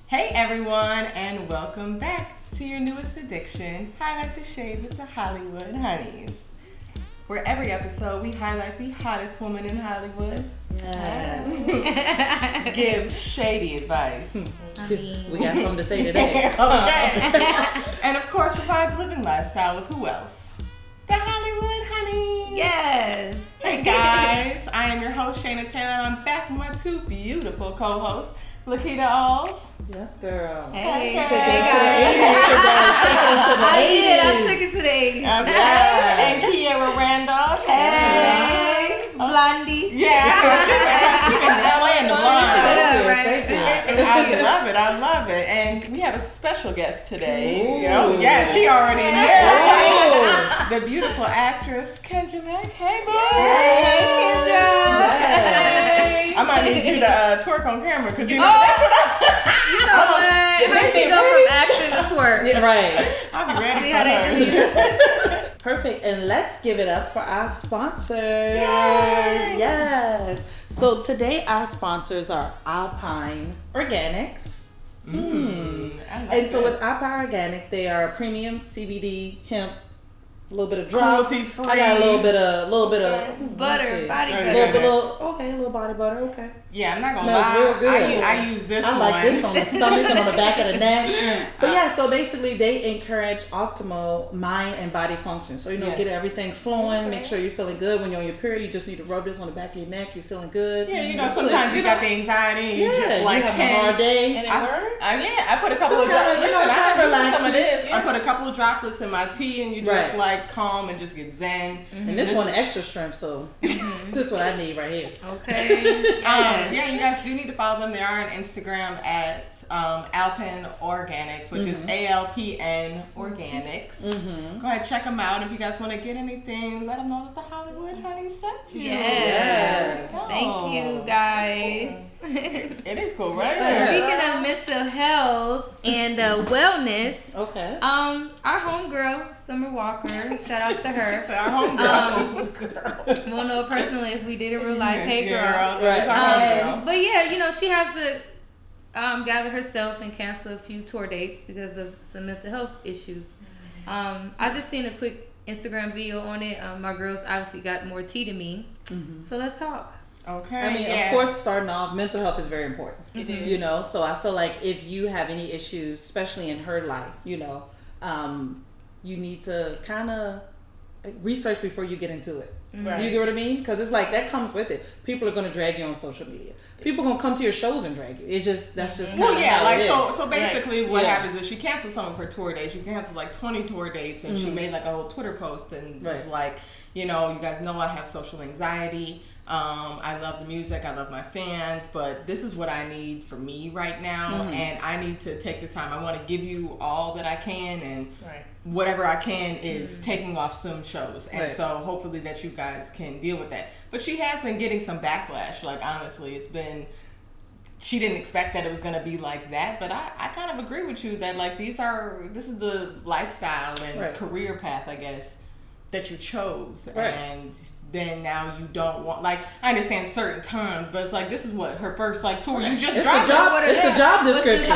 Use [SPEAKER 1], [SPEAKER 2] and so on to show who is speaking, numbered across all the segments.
[SPEAKER 1] Hey everyone, and welcome back to your newest addiction, Highlight the Shade with the Hollywood Honeys. Where every episode we highlight the hottest woman in Hollywood.
[SPEAKER 2] Yes.
[SPEAKER 1] Give shady advice.
[SPEAKER 2] We got something to say today.
[SPEAKER 1] Okay. And of course provide the living lifestyle with who else? The Hollywood Honeys.
[SPEAKER 2] Yes.
[SPEAKER 1] Hey guys, I am your host Shaynna Taylor, and I'm back with my two beautiful co-hosts, Laketa Awls.
[SPEAKER 2] Yes, girl.
[SPEAKER 1] Hey,
[SPEAKER 2] I took it to the 80s.
[SPEAKER 1] Okay. And Kiara Randolph.
[SPEAKER 2] Hey. Blondie.
[SPEAKER 1] Yeah. She's in LA and the blonde.
[SPEAKER 2] Right.
[SPEAKER 1] I love it. And we have a special guest today.
[SPEAKER 2] Ooh.
[SPEAKER 1] Oh, yeah, she already knew. The beautiful actress, Kyndra. Hey, boy.
[SPEAKER 2] Hey, Kyndra.
[SPEAKER 1] Hey. I might need you to twerk on camera because you know that's what
[SPEAKER 2] You know what? How she go from acting to twerk?
[SPEAKER 3] Yeah, right.
[SPEAKER 1] I'll be ready
[SPEAKER 2] See
[SPEAKER 1] for
[SPEAKER 2] how they do
[SPEAKER 1] her.
[SPEAKER 2] you?
[SPEAKER 3] Perfect. And let's give it up for our sponsors.
[SPEAKER 1] Yay.
[SPEAKER 3] Yes. So today our sponsors are Alpine Organics.
[SPEAKER 1] I like
[SPEAKER 3] And so
[SPEAKER 1] this.
[SPEAKER 3] with Alpine Organics, they are premium CBD hemp, a little bit of drop.
[SPEAKER 1] Cruelty-free.
[SPEAKER 3] I got a little bit of
[SPEAKER 2] Butter, body
[SPEAKER 1] Oh,
[SPEAKER 2] butter.
[SPEAKER 1] yeah.
[SPEAKER 3] a little body butter. Okay.
[SPEAKER 1] Yeah, I'm not gonna
[SPEAKER 3] Smells
[SPEAKER 1] lie.
[SPEAKER 3] real good.
[SPEAKER 1] I use this
[SPEAKER 3] I
[SPEAKER 1] one.
[SPEAKER 3] like this on the stomach and on the back of the neck. But yeah, so basically they encourage optimal mind and body function. So,
[SPEAKER 1] Yes.
[SPEAKER 3] get everything flowing, make sure you're feeling good. When you're on your period, you just need to rub this on the back of your neck. You're feeling good.
[SPEAKER 1] Yeah, sometimes you got the anxiety and you just like
[SPEAKER 3] you having a hard day.
[SPEAKER 1] And it hurts? I put a couple of
[SPEAKER 3] Just kinda,
[SPEAKER 1] droplets.
[SPEAKER 3] kinda
[SPEAKER 1] I
[SPEAKER 3] relax.
[SPEAKER 1] some of this. I put a couple of droplets in my tea and you just
[SPEAKER 3] Right.
[SPEAKER 1] like calm and just get zen.
[SPEAKER 3] And this one extra strength, so this is what I need right here.
[SPEAKER 2] Okay.
[SPEAKER 1] Yeah, you guys do need to follow them. They are on Instagram at Alpine Organics, which is ALPN Organics. Go ahead, check them out. If you guys want to get anything, let them know that the Hollywood Honeys sent you.
[SPEAKER 2] Yes.
[SPEAKER 1] Oh.
[SPEAKER 2] Thank you, guys.
[SPEAKER 1] It is cool, right?
[SPEAKER 2] But speaking of mental health and wellness,
[SPEAKER 3] Okay.
[SPEAKER 2] our homegirl, Summer Walker, shout out to her.
[SPEAKER 1] Our homegirl.
[SPEAKER 2] We won't know her personally if we did in real life. Hey, girl.
[SPEAKER 3] Right.
[SPEAKER 1] It's our homegirl.
[SPEAKER 2] But yeah, she had to gather herself and cancel a few tour dates because of some mental health issues. I just seen a quick Instagram video on it. My girls obviously got more tea than me. So let's talk.
[SPEAKER 1] Okay.
[SPEAKER 3] I mean, of course, starting off, mental health is very important.
[SPEAKER 1] It is.
[SPEAKER 3] So I feel like if you have any issues, especially in her life, you need to kind of research before you get into it.
[SPEAKER 1] Right.
[SPEAKER 3] Do you get what I mean? Because it's like that comes with it. People are going to drag you on social media. People are going to come to your shows and drag you. It's just that's just
[SPEAKER 1] Well,
[SPEAKER 3] kinda
[SPEAKER 1] yeah,
[SPEAKER 3] how
[SPEAKER 1] like
[SPEAKER 3] it is.
[SPEAKER 1] so basically what
[SPEAKER 3] Yeah.
[SPEAKER 1] happens is she canceled some of her tour dates. She canceled like 20 tour dates and she made like a whole Twitter post and was like, you guys know I have social anxiety. I love the music, I love my fans, but this is what I need for me right now, and I need to take the time. I want to give you all that I can, and whatever I can is taking off some shows, and so hopefully that you guys can deal with that. But she has been getting some backlash. Like honestly, she didn't expect that it was going to be like that, but I kind of agree with you that like this is the lifestyle and career path, I guess, that you chose, and then now you don't want, like, I understand certain times, but it's like this is what her first like tour. You just dropped
[SPEAKER 3] It's a job description.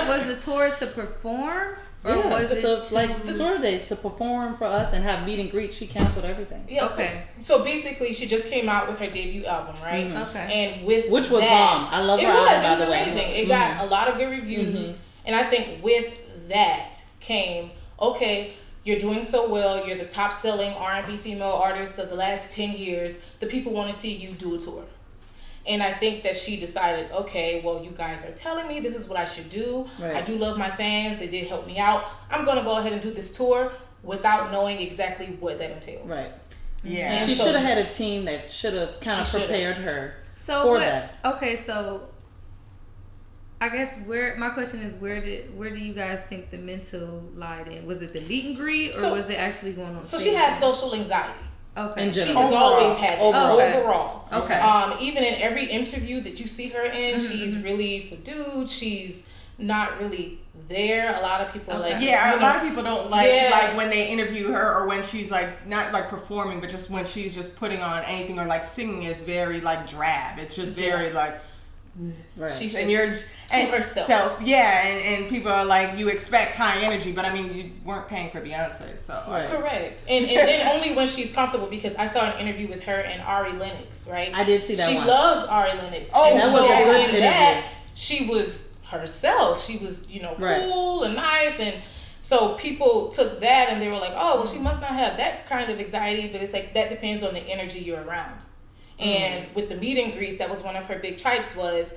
[SPEAKER 2] Was the tour to perform? Or was it
[SPEAKER 3] like the tour days to perform for us and have meet and greet? She canceled everything.
[SPEAKER 4] Yeah,
[SPEAKER 2] okay.
[SPEAKER 4] So basically, she just came out with her debut album, right?
[SPEAKER 2] Okay.
[SPEAKER 4] And which
[SPEAKER 3] was bomb. I love her album, by the way.
[SPEAKER 4] It was amazing. It got a lot of good reviews, and I think with that came, okay, you're doing so well. You're the top selling R&B female artist of the last 10 years. The people want to see you do a tour. And I think that she decided, okay, well, you guys are telling me this is what I should do.
[SPEAKER 3] Right.
[SPEAKER 4] I do love my fans. They did help me out. I'm going to go ahead and do this tour without knowing exactly what that entailed.
[SPEAKER 3] Right.
[SPEAKER 1] Yeah.
[SPEAKER 3] And she should have had a team that should have kind of prepared her
[SPEAKER 2] for
[SPEAKER 3] that.
[SPEAKER 2] Okay, so I guess my question is where do you guys think the mental lied in? Was it the meet and greet or was it actually going on?
[SPEAKER 4] So she has social anxiety.
[SPEAKER 2] Okay.
[SPEAKER 3] In
[SPEAKER 4] She
[SPEAKER 3] general.
[SPEAKER 4] has always had it. Overall.
[SPEAKER 2] Okay.
[SPEAKER 4] Even in every interview that you see her in, she's really subdued. She's not really there. A lot of people are like,
[SPEAKER 1] a lot of people don't like when they interview her or when she's like not like performing, but just when she's just putting on anything or like singing is very like drab. It's just very like
[SPEAKER 3] Right.
[SPEAKER 4] She's
[SPEAKER 1] and
[SPEAKER 4] just
[SPEAKER 1] you're
[SPEAKER 4] to herself.
[SPEAKER 1] And people are like, you expect high energy, but I mean, you weren't paying for Beyonce, so.
[SPEAKER 3] Right.
[SPEAKER 4] Correct. And then only when she's comfortable, because I saw an interview with her and Ari Lennox, right?
[SPEAKER 3] I did see that
[SPEAKER 4] She
[SPEAKER 3] one.
[SPEAKER 4] loves Ari Lennox.
[SPEAKER 1] Oh,
[SPEAKER 4] and
[SPEAKER 3] that was a good
[SPEAKER 4] in that,
[SPEAKER 3] interview.
[SPEAKER 4] she was herself. She was, you know,
[SPEAKER 3] Right.
[SPEAKER 4] cool and nice, and so people took that and they were like, oh, well, she must not have that kind of anxiety, but it's like, that depends on the energy you're around. And with the meet and greets, that was one of her big tripes was,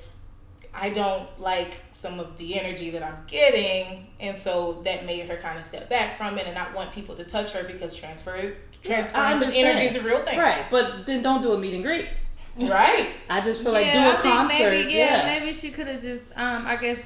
[SPEAKER 4] I don't like some of the energy that I'm getting, and so that made her kind of step back from it and not want people to touch her, because transferring of energy is a real thing.
[SPEAKER 3] Right, but then don't do a meet and greet.
[SPEAKER 4] Right.
[SPEAKER 3] I just feel like do
[SPEAKER 2] I
[SPEAKER 3] a
[SPEAKER 2] think
[SPEAKER 3] concert.
[SPEAKER 2] maybe she could have just, I guess,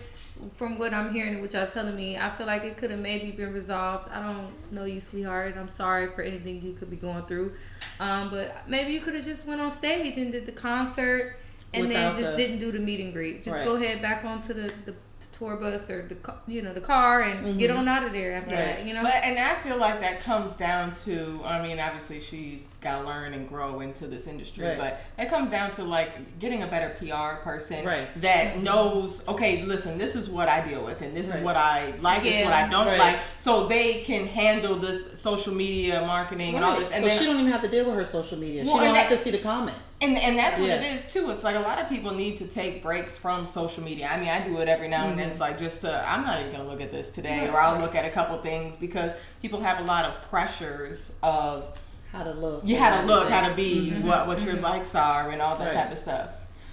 [SPEAKER 2] from what I'm hearing and what y'all telling me, I feel like it could have maybe been resolved. I don't know you, sweetheart, and I'm sorry for anything you could be going through. But maybe you could have just went on stage and did the concert, and then just didn't do the meet and greet. Just go ahead back onto the tour bus or the car and get on out of there after that. You know.
[SPEAKER 1] But and I feel like that comes down to, I mean, obviously she's got to learn and grow into this industry, but that comes down to like getting a better PR person that knows, okay, listen, this is what I deal with, and this is what I like, this is what I don't like, so they can handle this social media marketing and all this. And
[SPEAKER 3] so
[SPEAKER 1] then,
[SPEAKER 3] she don't even have to deal with her social media.
[SPEAKER 1] Well,
[SPEAKER 3] she don't have to see the comments.
[SPEAKER 1] And that's what it is too. It's like a lot of people need to take breaks from social media. I mean, I do it every now and then. It's like just I'm not even gonna look at this today, or I'll look at a couple things, because people have a lot of pressures of
[SPEAKER 3] how to look.
[SPEAKER 1] How to look, how to be, what your likes are, and all that type of stuff.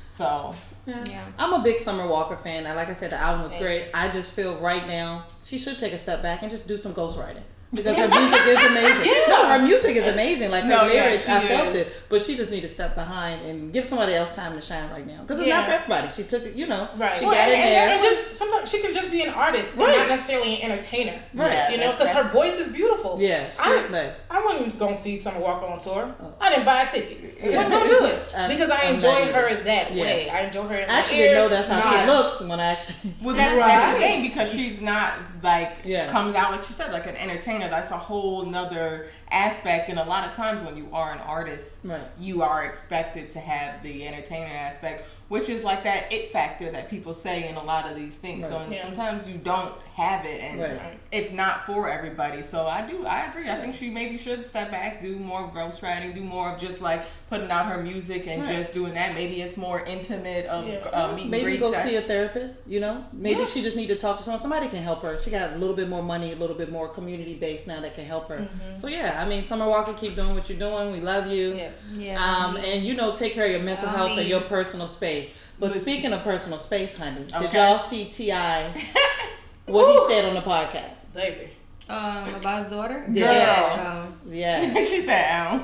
[SPEAKER 1] So
[SPEAKER 3] yeah. I'm a big Summer Walker fan. Like I said, the album was great. I just feel right now she should take a step back and just do some ghostwriting. Because her music is amazing. No, her music is amazing. Like her lyrics, I felt it. But she just need to step behind and give somebody else time to shine right now. Because it's not for everybody. She took it,
[SPEAKER 4] Right.
[SPEAKER 3] She got in there.
[SPEAKER 4] And just sometimes she can just be an artist, not necessarily an entertainer.
[SPEAKER 3] Right.
[SPEAKER 4] Because her voice is beautiful.
[SPEAKER 3] Yeah.
[SPEAKER 4] I wasn't gonna see Summer Walker on tour. I didn't buy a ticket. I wasn't gonna do it because I enjoy her that way. I enjoy her in my ears.
[SPEAKER 3] I actually didn't know that's how she looked when I actually.
[SPEAKER 1] Well, that's the thing, because she's not like comes out like you said, like an entertainer. That's a whole nother aspect, and a lot of times when you are an artist, you are expected to have the entertainer aspect, which is like that it factor that people say in a lot of these things. So sometimes you don't have it, and it's not for everybody. So I agree. I think she maybe should step back, do more ghostwriting, do more of just like putting out her music and just doing that. Maybe it's more intimate of meet and greets.
[SPEAKER 3] Maybe go see a therapist. Maybe she just need to talk to someone. Somebody can help her. She got a little bit more money, a little bit more community base now that can help her. So I mean, Summer Walker, keep doing what you're doing. We love you.
[SPEAKER 4] Yes.
[SPEAKER 3] Yeah. And take care of your mental health and your personal space. But speaking of personal space, honey, did y'all see T.I. what he said on the podcast?
[SPEAKER 4] Baby.
[SPEAKER 2] About his daughter?
[SPEAKER 3] Yes. Yeah.
[SPEAKER 1] She said,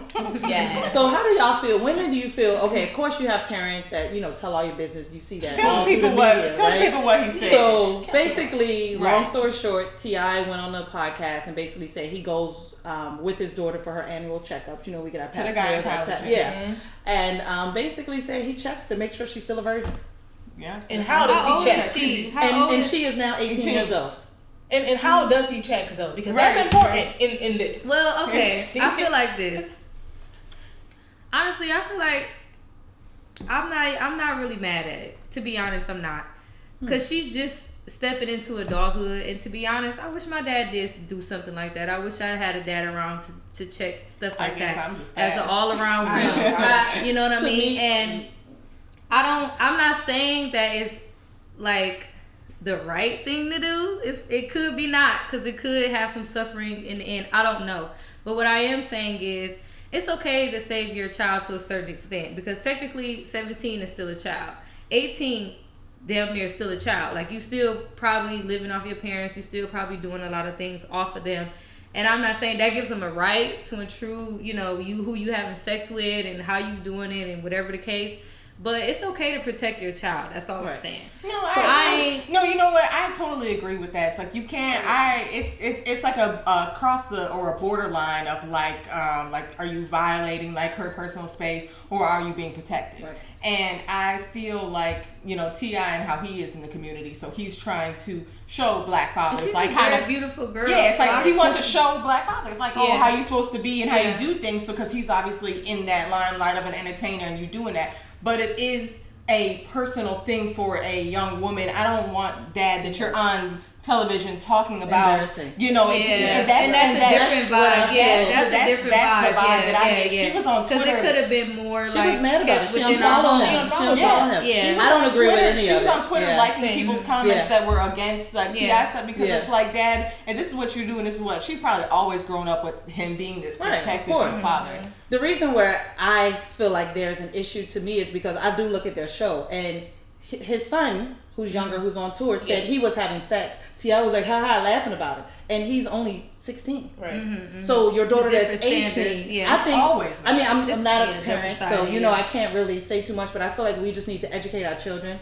[SPEAKER 4] yeah.
[SPEAKER 3] So how do y'all feel? When do you feel, okay, of course you have parents that, tell all your business. You see that
[SPEAKER 1] tell
[SPEAKER 3] all
[SPEAKER 1] people
[SPEAKER 3] through the media,
[SPEAKER 1] tell people what he said.
[SPEAKER 3] So basically, long story short, T.I. went on the podcast and basically said he goes with his daughter for her annual checkups. We get our
[SPEAKER 1] to the gynecologist.
[SPEAKER 3] And basically said he checks to make sure she's still a virgin.
[SPEAKER 1] Yeah.
[SPEAKER 4] And how does he check?
[SPEAKER 3] And she is now 18 years old.
[SPEAKER 4] And how does he check though? Because that's important in this.
[SPEAKER 2] Well, okay. I feel like this. Honestly, I feel like I'm not really mad at it. To be honest, I'm not. Because she's just stepping into adulthood, and to be honest, I wish my dad did do something like that. I wish I had a dad around to check stuff like that as an all around real. You know what I mean? And I'm not saying that it's like the right thing to do. It could be not, because it could have some suffering in the end. I don't know. But what I am saying is it's okay to save your child to a certain extent, because technically 17 is still a child. 18 damn near still a child. Like, you still probably living off your parents. You still probably doing a lot of things off of them. And I'm not saying that gives them a right to intrude, who you having sex with and how you doing it and whatever the case. But it's okay to protect your child. That's all I'm saying.
[SPEAKER 1] No, you know what? I totally agree with that. It's like you can't. It's like a cross or a borderline of like are you violating like her personal space, or are you being protected? Right. And I feel like T.I. and how he is in the community, so he's trying to show black fathers
[SPEAKER 2] she's
[SPEAKER 1] like
[SPEAKER 2] a
[SPEAKER 1] how to
[SPEAKER 2] beautiful girl.
[SPEAKER 1] Yeah, it's like he wants to show black fathers like how you're supposed to be and how you do things. So because he's obviously in that limelight of an entertainer and you doing that. But it is a personal thing for a young woman. I don't want dad that you're on television talking about, you know,
[SPEAKER 2] and that's a different vibe. Yeah, that's a different vibe.
[SPEAKER 1] The vibe that I get. She was on Twitter.
[SPEAKER 2] Because it could have been more.
[SPEAKER 3] She was mad about it. She unfollowed him.
[SPEAKER 2] Yeah.
[SPEAKER 3] I don't agree with any of it.
[SPEAKER 1] She was on Twitter liking people's comments that were against like T.I. stuff because it's like, Dad, and this is what you do, and this is what she's probably always grown up with him being this protective father.
[SPEAKER 3] The reason where I feel like there's an issue to me is because I do look at their show, and his son, who's younger, who's on tour, said he was having sex. T.I. was like, haha, laughing about it. And he's only 16.
[SPEAKER 4] Right.
[SPEAKER 3] So your daughter that's 18, I think,
[SPEAKER 1] always.
[SPEAKER 3] I mean, I'm not a parent, so, you know, I can't really say too much, but I feel like we just need to educate our children,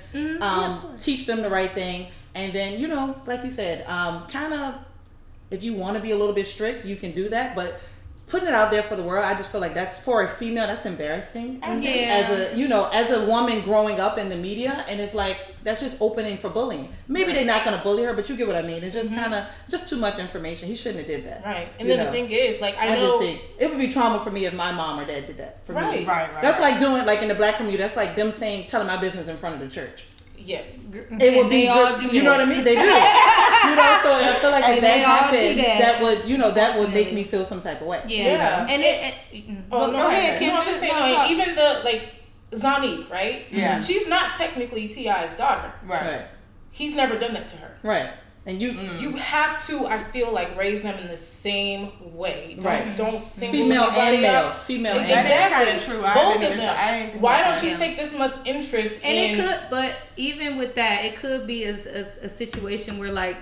[SPEAKER 3] teach them the right thing, and then, you know, like you said, kind of, if you want to be a little bit strict, you can do that, but putting it out there for the world, I just feel like that's, for a female, that's embarrassing. As a woman growing up in the media, and it's like, that's just opening for bullying. Maybe they're not going to bully her, but you get what I mean. It's just kind of, just too much information. He shouldn't have did that.
[SPEAKER 4] Right. And then the thing is, like, I just think
[SPEAKER 3] it would be trauma for me if my mom or dad did that for me.
[SPEAKER 1] Right.
[SPEAKER 3] That's like doing, like in the black community, that's like them telling my business in front of the church.
[SPEAKER 4] Yes.
[SPEAKER 3] It would be good. You know what I mean? They do. You know, so I feel like if that happened, that would, you know, that would make me feel some type of way.
[SPEAKER 4] Yeah.
[SPEAKER 2] And
[SPEAKER 4] go ahead. I'm just saying, even the, like, Zanique, right?
[SPEAKER 1] Yeah.
[SPEAKER 4] She's not technically T.I.'s daughter.
[SPEAKER 1] Right.
[SPEAKER 4] He's never done that to her.
[SPEAKER 3] Right. And you
[SPEAKER 4] have to, I feel like, raise them in the same way. Don't single
[SPEAKER 3] female and male.
[SPEAKER 4] out.
[SPEAKER 3] Female and
[SPEAKER 4] exactly.
[SPEAKER 3] male.
[SPEAKER 1] Kind of true.
[SPEAKER 4] Both of them. Why don't you take this much interest
[SPEAKER 2] and
[SPEAKER 4] in...
[SPEAKER 2] it could, but even with that, it could be a situation where, like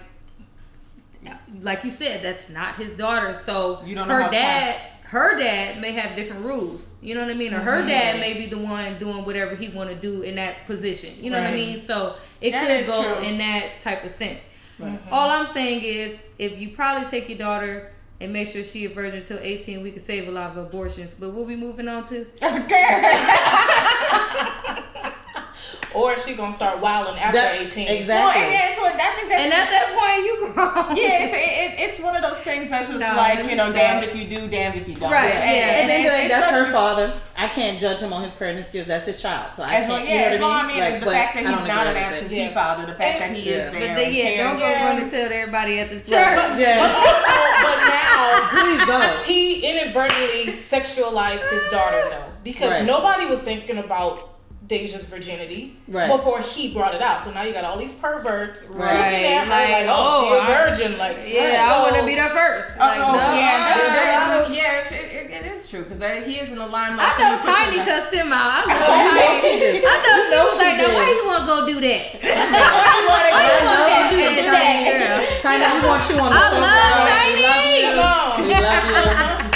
[SPEAKER 2] you said, that's not his daughter. So
[SPEAKER 1] you don't know
[SPEAKER 2] her dad may have different rules. You know what I mean? Or her dad may be the one doing whatever he want to do in that position. You know what I mean? So it could go in that type of sense. All I'm saying is, if you probably take your daughter and make sure she a virgin until 18, we could save a lot of abortions. But what we moving on to?
[SPEAKER 4] Or she gonna start wilding after 18.
[SPEAKER 3] Exactly.
[SPEAKER 1] Well, I think that's,
[SPEAKER 2] and at that point, you grown.
[SPEAKER 1] Yeah, it's one of those things that's just like, you know, damned if you do, damned if you don't.
[SPEAKER 2] Right.
[SPEAKER 3] And then that's her father. I can't judge him on his parenting skills. That's his child. So I can't. You know what I mean?
[SPEAKER 1] Like, the fact that he's not an absentee father, the fact that he is there.
[SPEAKER 2] But don't go run and tell everybody at the church.
[SPEAKER 4] But now,
[SPEAKER 3] please don't.
[SPEAKER 4] He inadvertently sexualized his daughter, though, because nobody was thinking about Deja's virginity before he brought it out. So now you got all these perverts looking at her like, oh, she a virgin. Like,
[SPEAKER 2] I want to be there first. Like,
[SPEAKER 1] it is true because he is in the limelight.
[SPEAKER 2] I know Tiny cussed him out. I know Tiny. I know she was like, now why you want to go do that? Why you want to go do that, girl?
[SPEAKER 3] Tiny, we want you on the show.
[SPEAKER 2] I love Tiny.
[SPEAKER 3] We love you.